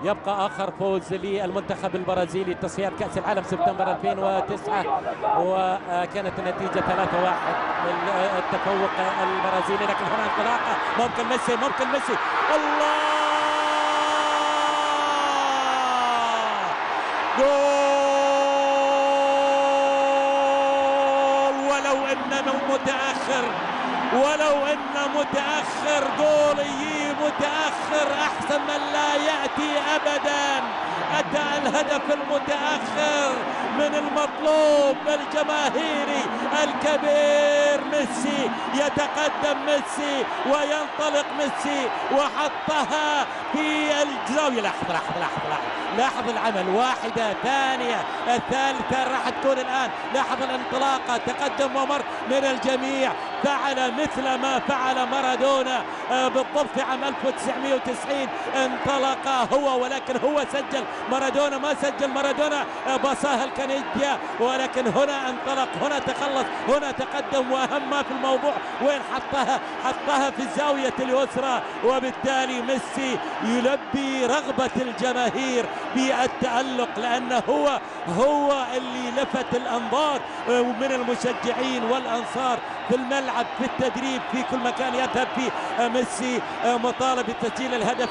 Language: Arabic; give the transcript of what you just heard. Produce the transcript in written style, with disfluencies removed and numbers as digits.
يبقى آخر فوز للمنتخب البرازيلي تصفيات كأس العالم سبتمبر 2009 وكانت النتيجة 3-1 للتفوق البرازيلي. لكن هنا انطلاقة، ممكن ميسي الله جول. ولو انه متأخر جول يجي متأخر احسن من لا يأتي ابدا. اتى الهدف المتأخر من المطلوب الجماهيري الكبير. ميسي يتقدم، ميسي وينطلق ميسي وحطها في الزاوية. لاحظ العمل، واحدة ثانية الثالثة راح تكون الآن. لاحظ الانطلاقة، تقدم ومر من الجميع. فعل مثل ما فعل مارادونا بالضبط في عام 1990. انطلق هو ولكن هو سجل، مارادونا ما سجل. مارادونا باصاها الكنيديا، ولكن هنا انطلق، هنا تخلص، هنا تقدم. واهم ما في الموضوع وين حطها في الزاوية اليسرى. وبالتالي ميسي يلبي رغبة الجماهير بالتألق، لأنه هو اللي لفت الأنظار من المشجعين والأنصار في الملعب، في التدريب، في كل مكان يذهب فيه. ميسي مطالب بتسجيل الهدف